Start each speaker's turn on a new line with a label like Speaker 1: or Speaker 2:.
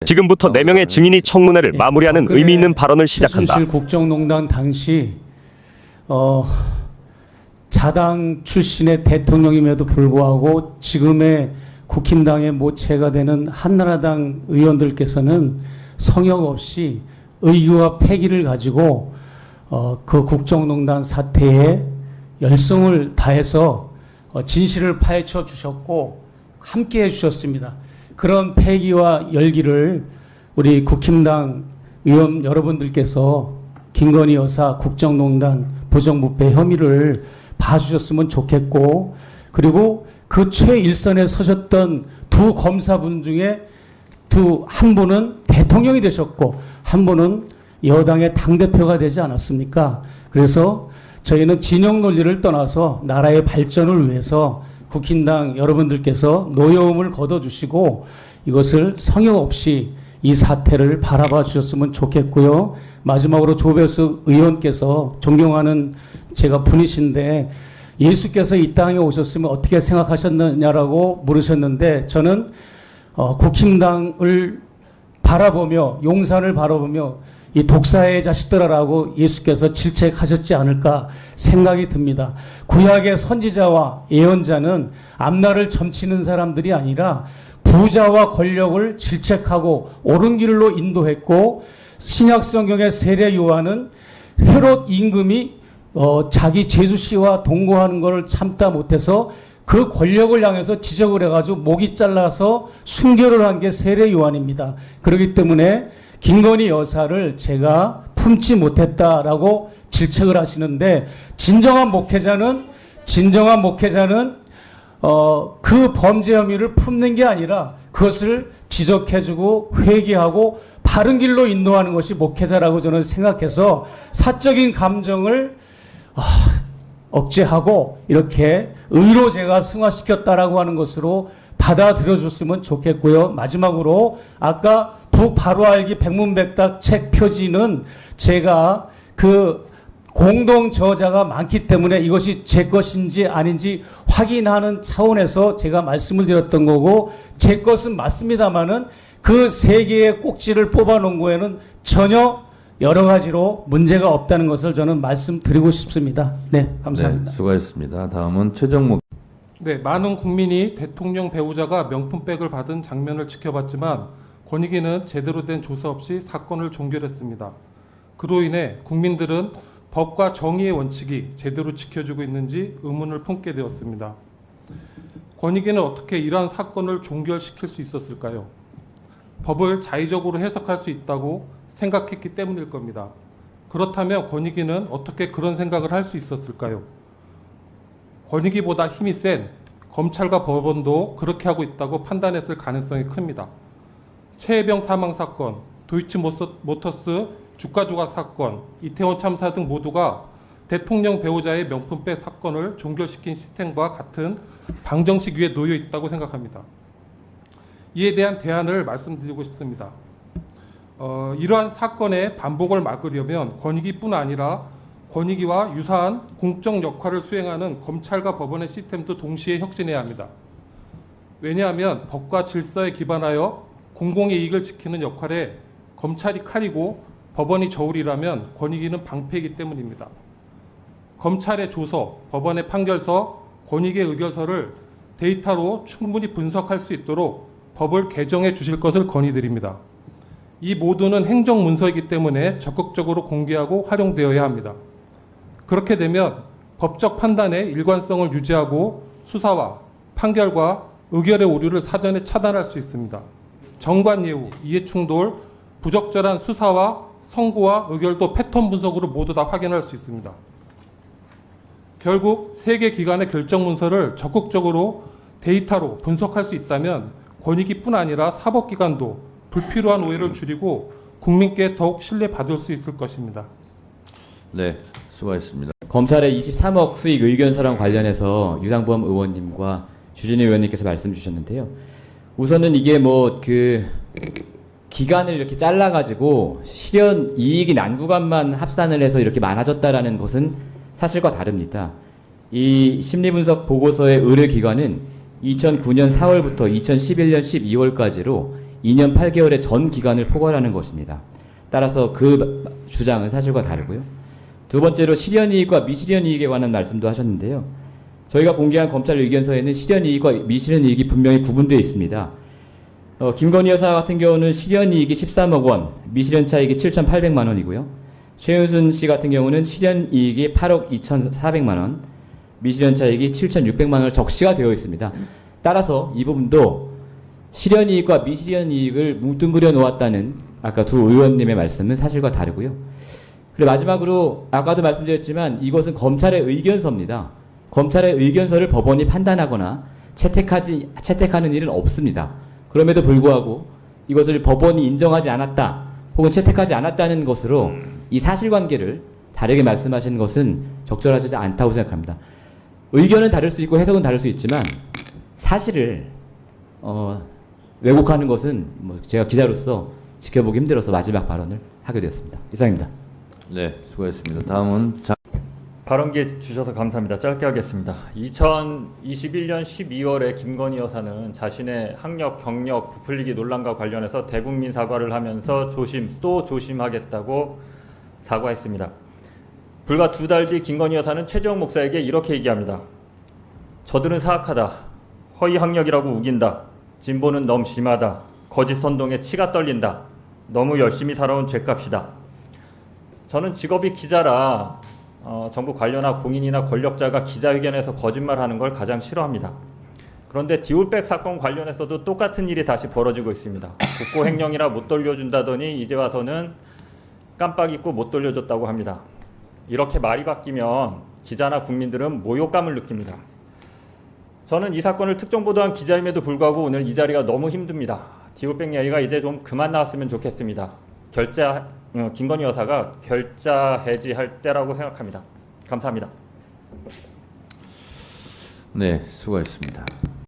Speaker 1: 지금부터 4명의 증인이 청문회를 마무리하는 의미 있는 발언을 시작한다.
Speaker 2: 최순실 국정농단 당시 자당 출신의 대통령임에도 불구하고 지금의 국힘당의 모체가 되는 한나라당 의원들께서는 성역 없이 의기와 패기를 가지고 그 국정농단 사태에 열성을 다해서 진실을 파헤쳐 주셨고 함께 해주셨습니다. 그런 패기와 열기를 우리 국힘당 의원 여러분들께서 김건희 여사 국정농단 부정부패 혐의를 봐주셨으면 좋겠고, 그리고 그 최일선에 서셨던 두 검사분 중에 한 분은 대통령이 되셨고 한 분은 여당의 당대표가 되지 않았습니까? 그래서 저희는 진영 논리를 떠나서 나라의 발전을 위해서 국힘당 여러분들께서 노여움을 거둬주시고 이것을 성역 없이 이 사태를 바라봐 주셨으면 좋겠고요. 마지막으로 조배수 의원께서 존경하는 제가 분이신데 예수께서 이 땅에 오셨으면 어떻게 생각하셨느냐라고 물으셨는데 저는 국힘당을 바라보며 용산을 바라보며 이 독사의 자식들아라고 예수께서 질책하셨지 않을까 생각이 듭니다. 구약의 선지자와 예언자는 앞날을 점치는 사람들이 아니라 부자와 권력을 질책하고 옳은 길로 인도했고, 신약 성경의 세례 요한은 헤롯 임금이 자기 제수씨와 동거하는 것을 참다 못해서 그 권력을 향해서 지적을 해가지고 목이 잘라서 순교를 한 게 세례 요한입니다. 그렇기 때문에 김건희 여사를 제가 품지 못했다라고 질책을 하시는데, 진정한 목회자는 그 범죄 혐의를 품는 게 아니라 그것을 지적해주고 회개하고 바른 길로 인도하는 것이 목회자라고 저는 생각해서 사적인 감정을 억제하고 이렇게 의로 제가 승화시켰다라고 하는 것으로 받아들여줬으면 좋겠고요. 마지막으로 아까 북바로 알기 백문백답 책 표지는 제가 그 공동 저자가 많기 때문에 이것이 제 것인지 아닌지 확인하는 차원에서 제가 말씀을 드렸던 거고, 제 것은 맞습니다만은 그 세 개의 꼭지를 뽑아놓은 거에는 전혀 여러 가지로 문제가 없다는 것을 저는 말씀드리고 싶습니다. 네, 감사합니다.
Speaker 3: 네, 수고하셨습니다. 다음은 최정목.
Speaker 4: 네, 많은 국민이 대통령 배우자가 명품백을 받은 장면을 지켜봤지만 권익위는 제대로 된 조사 없이 사건을 종결했습니다. 그로 인해 국민들은 법과 정의의 원칙이 제대로 지켜지고 있는지 의문을 품게 되었습니다. 권익위는 어떻게 이러한 사건을 종결시킬 수 있었을까요? 법을 자의적으로 해석할 수 있다고 생각했기 때문일 겁니다. 그렇다면 권익위는 어떻게 그런 생각을 할 수 있었을까요? 권익위보다 힘이 센 검찰과 법원도 그렇게 하고 있다고 판단했을 가능성이 큽니다. 최혜병 사망 사건, 도이치모터스 주가 조작 사건, 이태원 참사 등 모두가 대통령 배우자의 명품백 사건을 종결시킨 시스템과 같은 방정식 위에 놓여 있다고 생각합니다. 이에 대한 대안을 말씀드리고 싶습니다. 이러한 사건의 반복을 막으려면 권익위뿐 아니라 권익위와 유사한 공적 역할을 수행하는 검찰과 법원의 시스템도 동시에 혁신해야 합니다. 왜냐하면 법과 질서에 기반하여 공공의 이익을 지키는 역할에 검찰이 칼이고 법원이 저울이라면 권익위는 방패이기 때문입니다. 검찰의 조서, 법원의 판결서, 권익위의 의결서를 데이터로 충분히 분석할 수 있도록 법을 개정해 주실 것을 건의드립니다. 이 모두는 행정문서이기 때문에 적극적으로 공개하고 활용되어야 합니다. 그렇게 되면 법적 판단의 일관성을 유지하고 수사와 판결과 의결의 오류를 사전에 차단할 수 있습니다. 정관예우, 이해충돌, 부적절한 수사와 선고와 의결도 패턴 분석으로 모두 다 확인할 수 있습니다. 결국 세 개 기관의 결정 문서를 적극적으로 데이터로 분석할 수 있다면 권익위뿐 아니라 사법기관도 불필요한 오해를 줄이고 국민께 더욱 신뢰받을 수 있을 것입니다.
Speaker 3: 네, 수고하셨습니다.
Speaker 5: 검찰의 23억 수익 의견서랑 관련해서 유상범 의원님과 주진우 의원님께서 말씀 주셨는데요. 우선은 이게 기간을 이렇게 잘라가지고 실현 이익이 난 구간만 합산을 해서 이렇게 많아졌다라는 것은 사실과 다릅니다. 이 심리분석 보고서의 의뢰 기간은 2009년 4월부터 2011년 12월까지로 2년 8개월의 전 기간을 포괄하는 것입니다. 따라서 그 주장은 사실과 다르고요. 두 번째로 실현이익과 미실현이익에 관한 말씀도 하셨는데요. 저희가 공개한 검찰 의견서에는 실현이익과 미실현이익이 분명히 구분되어 있습니다. 김건희 여사 같은 경우는 실현이익이 13억 원, 미실현차익이 7,800만 원이고요. 최윤순 씨 같은 경우는 실현이익이 8억 2,400만 원, 미실현차익이 7,600만 원을 적시가 되어 있습니다. 따라서 이 부분도 실현이익과 미실현이익을 뭉뚱그려 놓았다는 아까 두 의원님의 말씀은 사실과 다르고요. 그리고 마지막으로 아까도 말씀드렸지만 이것은 검찰의 의견서입니다. 검찰의 의견서를 법원이 판단하거나 채택하는 일은 없습니다. 그럼에도 불구하고 이것을 법원이 인정하지 않았다 혹은 채택하지 않았다는 것으로 이 사실관계를 다르게 말씀하시는 것은 적절하지 않다고 생각합니다. 의견은 다를 수 있고 해석은 다를 수 있지만 사실을 왜곡하는 것은 뭐 제가 기자로서 지켜보기 힘들어서 마지막 발언을 하게 되었습니다. 이상입니다.
Speaker 3: 네, 수고했습니다. 다음은
Speaker 6: 발언기 주셔서 감사합니다. 짧게 하겠습니다. 2021년 12월에 김건희 여사는 자신의 학력, 경력 부풀리기 논란과 관련해서 대국민 사과를 하면서 또 조심하겠다고 사과했습니다. 불과 2달 뒤 김건희 여사는 최재형 목사에게 이렇게 얘기합니다. 저들은 사악하다. 허위 학력이라고 우긴다. 진보는 너무 심하다. 거짓 선동에 치가 떨린다. 너무 열심히 살아온 죗값이다. 저는 직업이 기자라 정부 관료나 공인이나 권력자가 기자회견에서 거짓말하는 걸 가장 싫어합니다. 그런데 디올백 사건 관련해서도 똑같은 일이 다시 벌어지고 있습니다. 국고 횡령이라 못 돌려준다더니 이제 와서는 깜빡 잊고 못 돌려줬다고 합니다. 이렇게 말이 바뀌면 기자나 국민들은 모욕감을 느낍니다. 저는 이 사건을 특정 보도한 기자임에도 불구하고 오늘 이 자리가 너무 힘듭니다. 디올백 얘기가 이제 좀 그만 나왔으면 좋겠습니다. 김건희 여사가 결자 해지할 때라고 생각합니다. 감사합니다.
Speaker 3: 네, 수고했습니다.